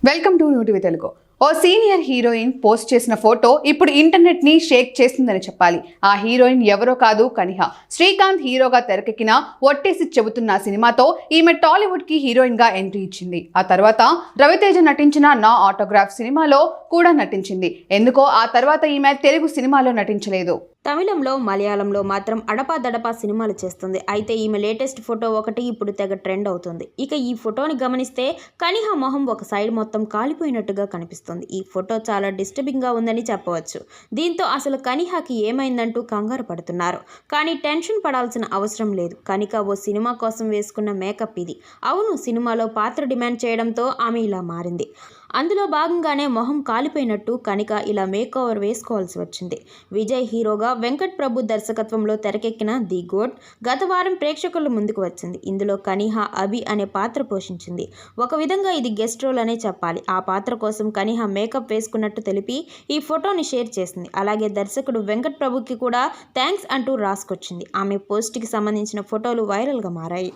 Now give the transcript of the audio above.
Welcome to new TV Telugu. ఓ senior heroine post చేసిన photo ఇప్పుడు ఇంటర్నెట్ ని షేక్ చేసిందని చెప్పాలి. ఆ హీరోయిన్ ఎవరో కాదు, కనిహ. శ్రీకాంత్ హీరోగా తెరకెక్కిన ఒట్టేసి చెబుతున్న సినిమాతో ఈమె టాలీవుడ్ కి హీరోయిన్ గా ఎంట్రీ ఇచ్చింది. ఆ తర్వాత రవితేజ నటించిన నా ఆటోగ్రాఫ్ సినిమాలో కూడా నటించింది. ఎందుకో ఆ తర్వాత ఈమె తెలుగు సినిమాలో నటించలేదు. తమిళంలో, మలయాళంలో మాత్రం అడపాదడపా సినిమాలు చేస్తుంది. అయితే ఈమె లేటెస్ట్ ఫోటో ఒకటి ఇప్పుడు తెగ ట్రెండ్ అవుతుంది. ఇక ఈ ఫోటోని గమనిస్తే కనిహ మొహం ఒక సైడ్ మొత్తం కాలిపోయినట్టుగా కనిపిస్తుంది. ఈ ఫోటో చాలా డిస్టర్బింగ్గా ఉందని చెప్పవచ్చు. దీంతో అసలు కనిహకి ఏమైందంటూ కంగారు పడుతున్నారు. కానీ టెన్షన్ పడాల్సిన అవసరం లేదు. కనిక ఓ సినిమా కోసం వేసుకున్న మేకప్ ఇది. అవును, సినిమాలో పాత్ర డిమాండ్ చేయడంతో ఆమె ఇలా మారింది. అందులో భాగంగానే మొహం కాలిపోయినట్టు కనిక ఇలా మేకోవర్ వేసుకోవాల్సి వచ్చింది. విజయ్ హీరోగా వెంకట్ ప్రభు దర్శకత్వంలో తెరకెక్కిన ది గోట్ గత వారం ప్రేక్షకుల ముందుకు వచ్చింది. ఇందులో కనిహ అభి అనే పాత్ర పోషించింది. ఒక విధంగా ఇది గెస్ట్ రోల్ అనే చెప్పాలి. ఆ పాత్ర కోసం కనిహ మేకప్ వేసుకున్నట్టు తెలిపి ఈ ఫోటోని షేర్ చేసింది. అలాగే దర్శకుడు వెంకట్ ప్రభుకి కూడా థ్యాంక్స్ అంటూ రాసుకొచ్చింది. ఆమె పోస్ట్కి సంబంధించిన ఫోటోలు వైరల్గా మారాయి.